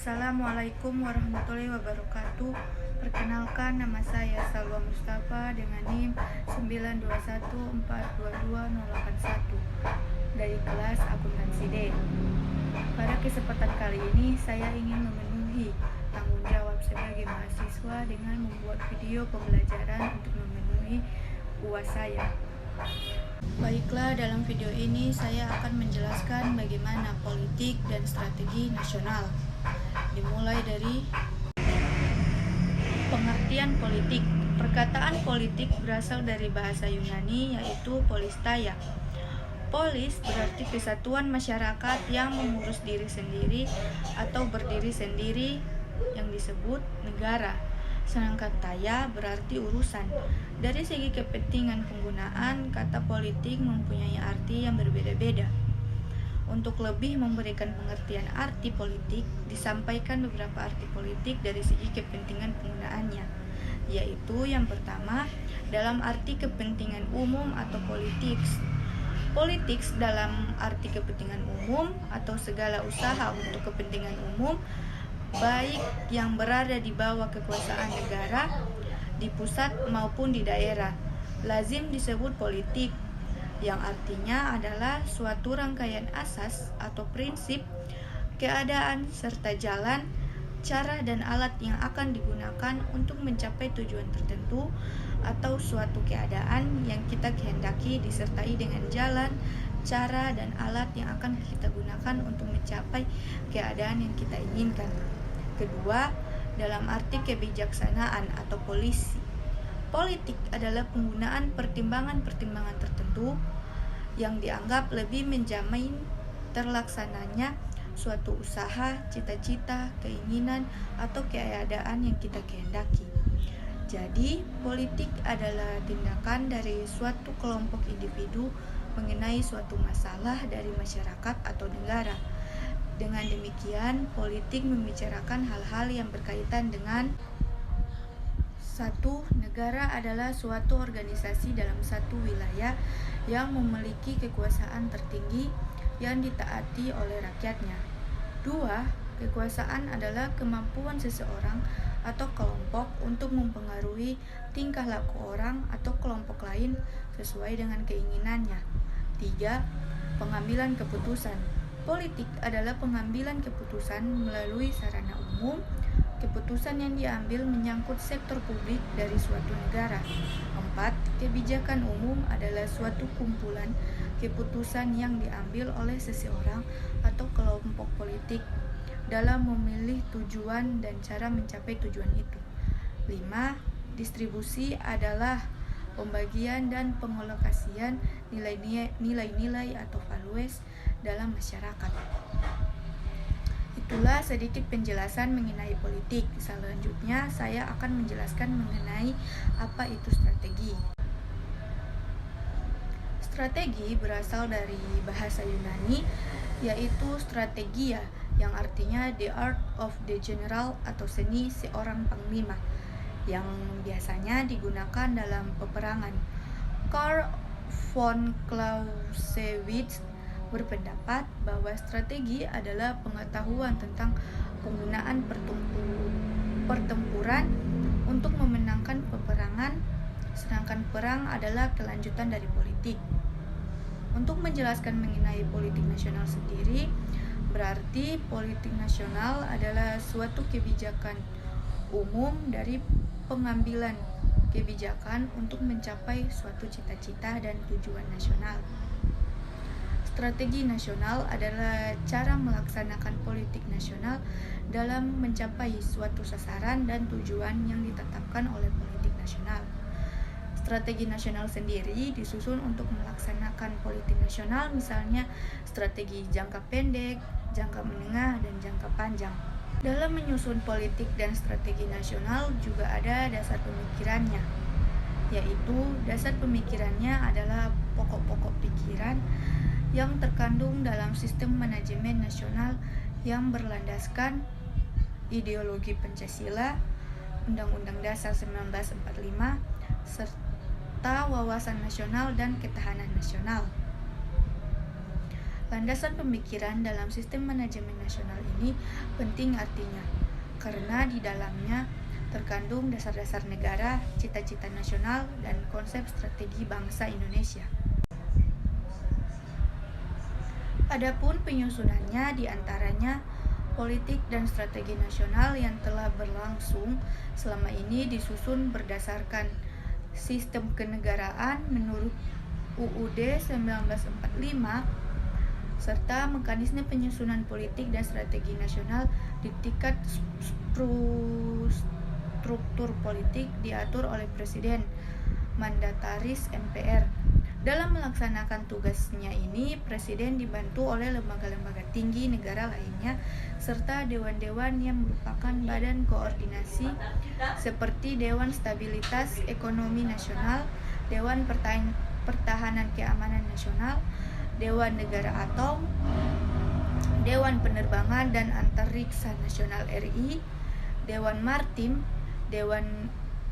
Assalamualaikum warahmatullahi wabarakatuh. Perkenalkan, nama saya Salwa Mustafa dengan NIM 921422081 dari kelas akuntansi D. Pada kesempatan kali ini saya ingin memenuhi tanggung jawab sebagai mahasiswa dengan membuat video pembelajaran untuk memenuhi UAS saya. Baiklah, dalam video ini saya akan menjelaskan bagaimana politik dan strategi nasional. Dimulai dari pengertian politik. Perkataan politik berasal dari bahasa Yunani yaitu polisteia. Polis berarti kesatuan masyarakat yang mengurus diri sendiri atau berdiri sendiri yang disebut negara. Sedangkan taya berarti urusan. Dari segi kepentingan penggunaan, kata politik mempunyai arti yang berbeda-beda. Untuk lebih memberikan pengertian arti politik, disampaikan beberapa arti politik dari segi kepentingan penggunaannya, yaitu yang pertama, dalam arti kepentingan umum atau politics. Politics dalam arti kepentingan umum atau segala usaha untuk kepentingan umum, baik yang berada di bawah kekuasaan negara, di pusat maupun di daerah, lazim disebut politik, yang artinya adalah suatu rangkaian asas atau prinsip, keadaan, serta jalan, cara dan alat yang akan digunakan untuk mencapai tujuan tertentu atau suatu keadaan yang kita kehendaki disertai dengan jalan, cara, dan alat yang akan kita gunakan untuk mencapai keadaan yang kita inginkan. Kedua, dalam arti kebijaksanaan atau polisi. Politik adalah penggunaan pertimbangan-pertimbangan tertentu yang dianggap lebih menjamin terlaksananya suatu usaha, cita-cita, keinginan, atau keadaan yang kita kehendaki. Jadi, politik adalah tindakan dari suatu kelompok individu mengenai suatu masalah dari masyarakat atau negara. Dengan demikian, politik membicarakan hal-hal yang berkaitan dengan satu, negara adalah suatu organisasi dalam satu wilayah yang memiliki kekuasaan tertinggi yang ditaati oleh rakyatnya. Dua, kekuasaan adalah kemampuan seseorang atau kelompok untuk mempengaruhi tingkah laku orang atau kelompok lain sesuai dengan keinginannya. Tiga, pengambilan keputusan. Politik adalah pengambilan keputusan melalui sarana umum. Keputusan yang diambil menyangkut sektor publik dari suatu negara. 4. Kebijakan umum adalah suatu kumpulan keputusan yang diambil oleh seseorang atau kelompok politik dalam memilih tujuan dan cara mencapai tujuan itu. 5. Distribusi adalah pembagian dan pengalokasian nilai-nilai atau values dalam masyarakat. Itulah sedikit penjelasan mengenai politik. Selanjutnya saya akan menjelaskan mengenai apa itu strategi. Strategi berasal dari bahasa Yunani yaitu strategia, yang artinya the art of the general atau seni seorang panglima, yang biasanya digunakan dalam peperangan. Karl von Clausewitz berpendapat bahwa strategi adalah pengetahuan tentang penggunaan pertempuran untuk memenangkan peperangan, sedangkan perang adalah kelanjutan dari politik. Untuk menjelaskan mengenai politik nasional sendiri, berarti politik nasional adalah suatu kebijakan umum dari pengambilan kebijakan untuk mencapai suatu cita-cita dan tujuan nasional. Strategi nasional adalah cara melaksanakan politik nasional dalam mencapai suatu sasaran dan tujuan yang ditetapkan oleh politik nasional. Strategi nasional sendiri disusun untuk melaksanakan politik nasional, misalnya strategi jangka pendek, jangka menengah, dan jangka panjang. Dalam menyusun politik dan strategi nasional juga ada dasar pemikirannya, yaitu dasar pemikirannya adalah pokok-pokok pikiran yang terkandung dalam sistem manajemen nasional yang berlandaskan ideologi Pancasila, Undang-Undang Dasar 1945, serta wawasan nasional dan ketahanan nasional. Landasan pemikiran dalam sistem manajemen nasional ini penting artinya, karena di dalamnya terkandung dasar-dasar negara, cita-cita nasional, dan konsep strategi bangsa Indonesia. Adapun penyusunannya diantaranya politik dan strategi nasional yang telah berlangsung selama ini disusun berdasarkan sistem kenegaraan menurut UUD 1945 serta mekanisme penyusunan politik dan strategi nasional di tingkat struktur politik diatur oleh Presiden, mandataris MPR. Dalam melaksanakan tugasnya ini, Presiden dibantu oleh lembaga-lembaga tinggi negara lainnya serta dewan-dewan yang merupakan badan koordinasi seperti Dewan Stabilitas Ekonomi Nasional, Dewan Pertahanan Keamanan Nasional, Dewan Negara Atom, Dewan Penerbangan dan Antariksa Nasional RI, Dewan Maritim, Dewan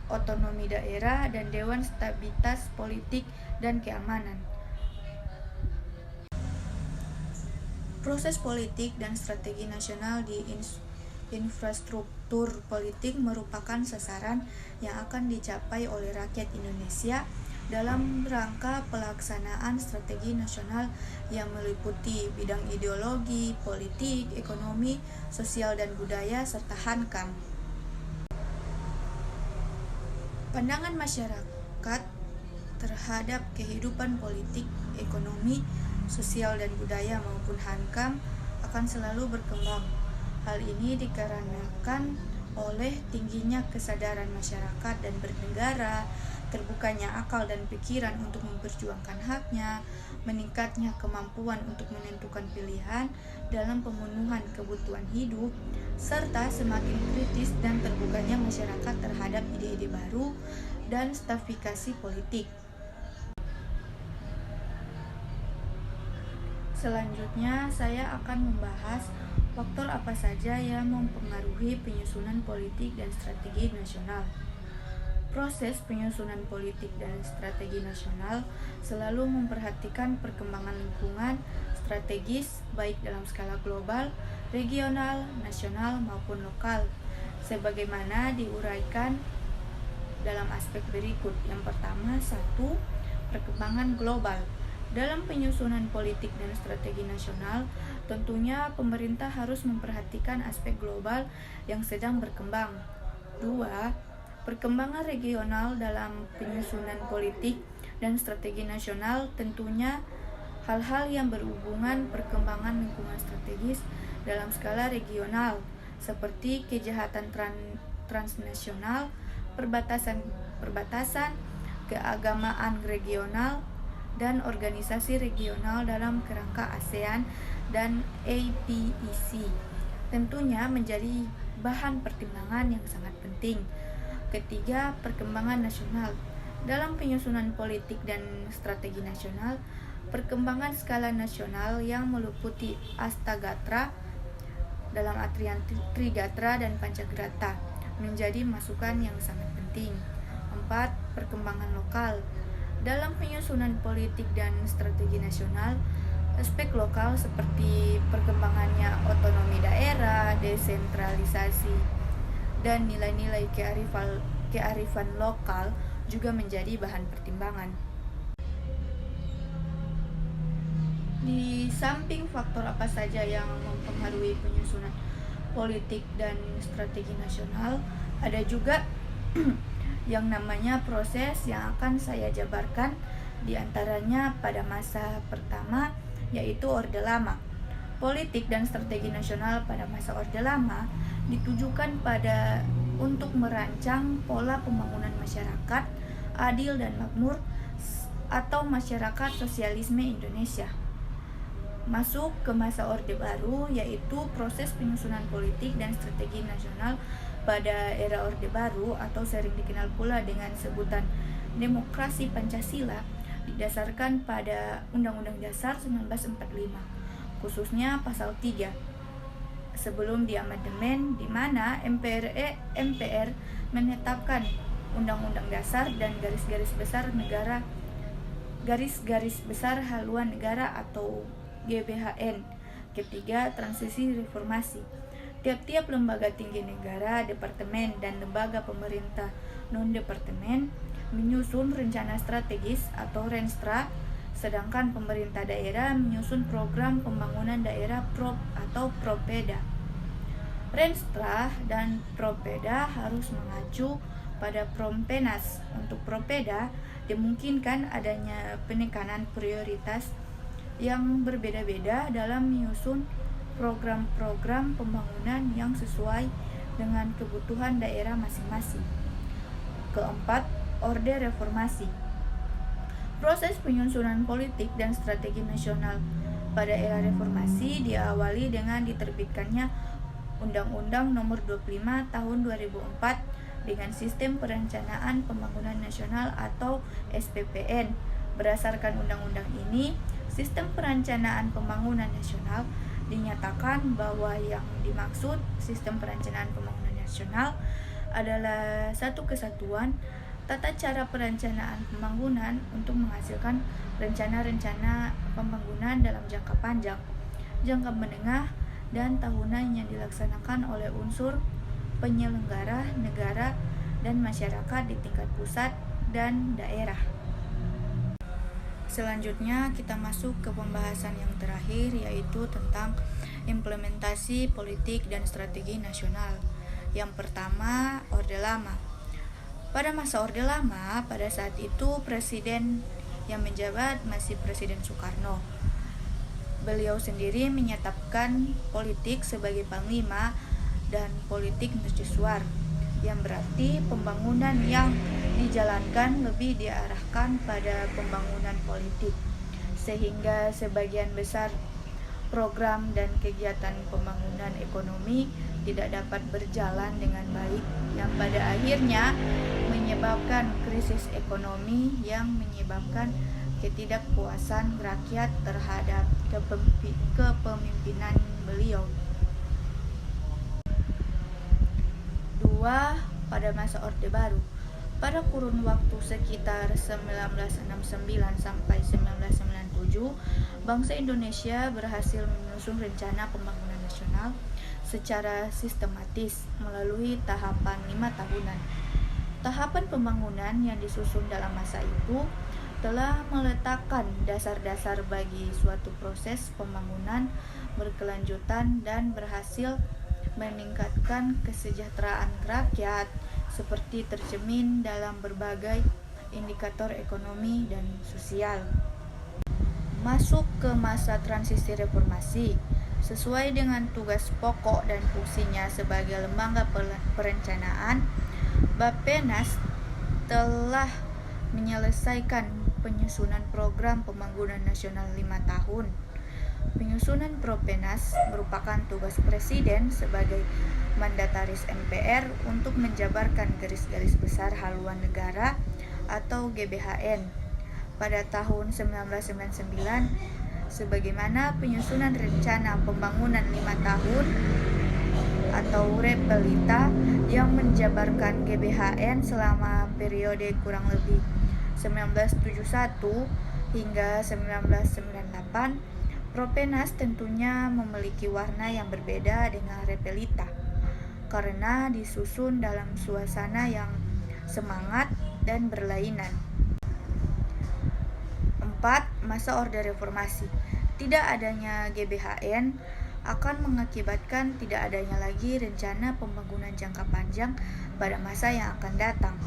Otonomi Daerah, dan Dewan Stabilitas Politik dan Keamanan. Proses politik dan strategi nasional di infrastruktur politik merupakan sasaran yang akan dicapai oleh rakyat Indonesia dalam rangka pelaksanaan strategi nasional yang meliputi bidang ideologi, politik, ekonomi, sosial dan budaya, serta hankam. Pandangan masyarakat terhadap kehidupan politik, ekonomi, sosial dan budaya maupun hankam akan selalu berkembang. Hal ini dikarenakan oleh tingginya kesadaran masyarakat dan bernegara, terbukanya akal dan pikiran untuk memperjuangkan haknya, meningkatnya kemampuan untuk menentukan pilihan dalam pemenuhan kebutuhan hidup, serta semakin kritis dan terbukanya masyarakat terhadap ide-ide baru dan stabilifikasi politik. Selanjutnya, saya akan membahas faktor apa saja yang mempengaruhi penyusunan politik dan strategi nasional. Proses penyusunan politik dan strategi nasional selalu memperhatikan perkembangan lingkungan strategis baik dalam skala global, regional, nasional maupun lokal, sebagaimana diuraikan dalam aspek berikut. Yang pertama, 1. Perkembangan global. Dalam penyusunan politik dan strategi nasional, tentunya pemerintah harus memperhatikan aspek global yang sedang berkembang. 2. Perkembangan regional. Dalam penyusunan politik dan strategi nasional, tentunya hal-hal yang berhubungan perkembangan lingkungan strategis dalam skala regional seperti kejahatan transnasional, perbatasan, keagamaan regional, dan organisasi regional dalam kerangka ASEAN dan APEC tentunya menjadi bahan pertimbangan yang sangat penting. Ketiga, perkembangan nasional. Dalam penyusunan politik dan strategi nasional, perkembangan skala nasional yang meliputi Astagatra dalam artian Trigatra dan Pancagrata menjadi masukan yang sangat penting. 4. Perkembangan lokal. Dalam penyusunan politik dan strategi nasional, aspek lokal seperti perkembangannya otonomi daerah, desentralisasi, dan nilai-nilai kearifan lokal juga menjadi bahan pertimbangan. Di samping faktor apa saja yang mempengaruhi penyusunan politik dan strategi nasional, ada juga yang namanya proses yang akan saya jabarkan, diantaranya pada masa pertama yaitu Orde Lama. Politik dan strategi nasional pada masa Orde Lama ditujukan untuk merancang pola pembangunan masyarakat adil dan makmur atau masyarakat sosialisme Indonesia. Masuk ke masa Orde Baru yaitu proses penyusunan politik dan strategi nasional pada era Orde Baru atau sering dikenal pula dengan sebutan demokrasi Pancasila didasarkan pada Undang-Undang Dasar 1945. Khususnya pasal 3 sebelum diamandemen, di mana MPR menetapkan Undang-Undang Dasar dan garis-garis besar haluan negara atau GBHN. Ketiga, transisi reformasi. Tiap-tiap lembaga tinggi negara, departemen, dan lembaga pemerintah non-departemen menyusun rencana strategis atau Renstra, sedangkan pemerintah daerah menyusun program pembangunan daerah atau Propeda. Renstra dan Propeda harus mengacu pada Propenas. Untuk Propeda, dimungkinkan adanya penekanan prioritas yang berbeda-beda dalam menyusun program-program pembangunan yang sesuai dengan kebutuhan daerah masing-masing. Keempat, Orde Reformasi. Proses penyusunan politik dan strategi nasional pada era reformasi diawali dengan diterbitkannya Undang-Undang Nomor 25 Tahun 2004 dengan Sistem Perencanaan Pembangunan Nasional atau SPPN. Berdasarkan undang-undang ini, Sistem Perencanaan Pembangunan Nasional dinyatakan bahwa yang dimaksud Sistem Perencanaan Pembangunan Nasional adalah satu kesatuan tata cara perencanaan pembangunan untuk menghasilkan rencana-rencana pembangunan dalam jangka panjang, jangka menengah, dan tahunan yang dilaksanakan oleh unsur penyelenggara negara dan masyarakat di tingkat pusat dan daerah. Selanjutnya kita masuk ke pembahasan yang terakhir, yaitu tentang implementasi politik dan strategi nasional. Yang pertama, Orde Lama. Pada masa Orde Lama, pada saat itu presiden yang menjabat masih Presiden Soekarno. Beliau sendiri menyetapkan politik sebagai panglima dan politik mercusuar, yang berarti pembangunan yang dijalankan lebih diarahkan pada pembangunan politik, sehingga sebagian besar program dan kegiatan pembangunan ekonomi tidak dapat berjalan dengan baik, yang pada akhirnya menyebabkan krisis ekonomi yang menyebabkan ketidakpuasan rakyat terhadap kepemimpinan beliau. 2. Pada masa Orde Baru. Pada kurun waktu sekitar 1969 sampai 1997, bangsa Indonesia berhasil menyusun rencana pembangunan nasional secara sistematis melalui tahapan 5 tahunan. Tahapan pembangunan yang disusun dalam masa itu telah meletakkan dasar-dasar bagi suatu proses pembangunan berkelanjutan dan berhasil meningkatkan kesejahteraan rakyat seperti tercermin dalam berbagai indikator ekonomi dan sosial. Masuk ke masa transisi reformasi. Sesuai dengan tugas pokok dan fungsinya sebagai lembaga perencanaan, Bappenas telah menyelesaikan penyusunan program pembangunan nasional 5 tahun. Penyusunan Propenas merupakan tugas Presiden sebagai mandataris MPR untuk menjabarkan garis-garis besar haluan negara atau GBHN pada tahun 1999, sebagaimana penyusunan rencana pembangunan 5 tahun atau Repelita yang menjabarkan GBHN selama periode kurang lebih 1971 hingga 1998. Propenas tentunya memiliki warna yang berbeda dengan Repelita karena disusun dalam suasana yang semangat dan berlainan. 4. Masa Orde Reformasi. Tidak adanya GBHN akan mengakibatkan tidak adanya lagi rencana pembangunan jangka panjang pada masa yang akan datang.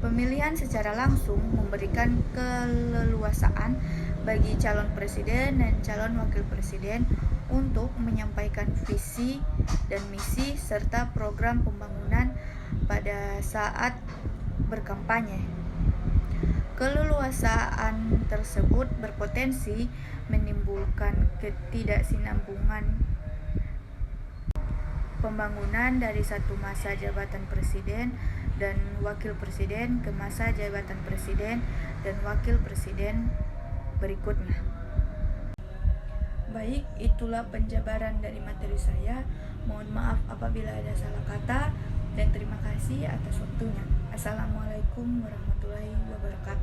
Pemilihan secara langsung memberikan keleluasaan bagi calon presiden dan calon wakil presiden untuk menyampaikan visi dan misi serta program pembangunan pada saat berkampanye. Keleluasaan tersebut berpotensi menimbulkan ketidaksinambungan pembangunan dari satu masa jabatan presiden dan wakil presiden ke masa jabatan presiden dan wakil presiden berikutnya. Baik, itulah penjabaran dari materi saya. Mohon maaf apabila ada salah kata dan terima kasih atas waktunya. Assalamualaikum warahmatullahi wabarakatuh.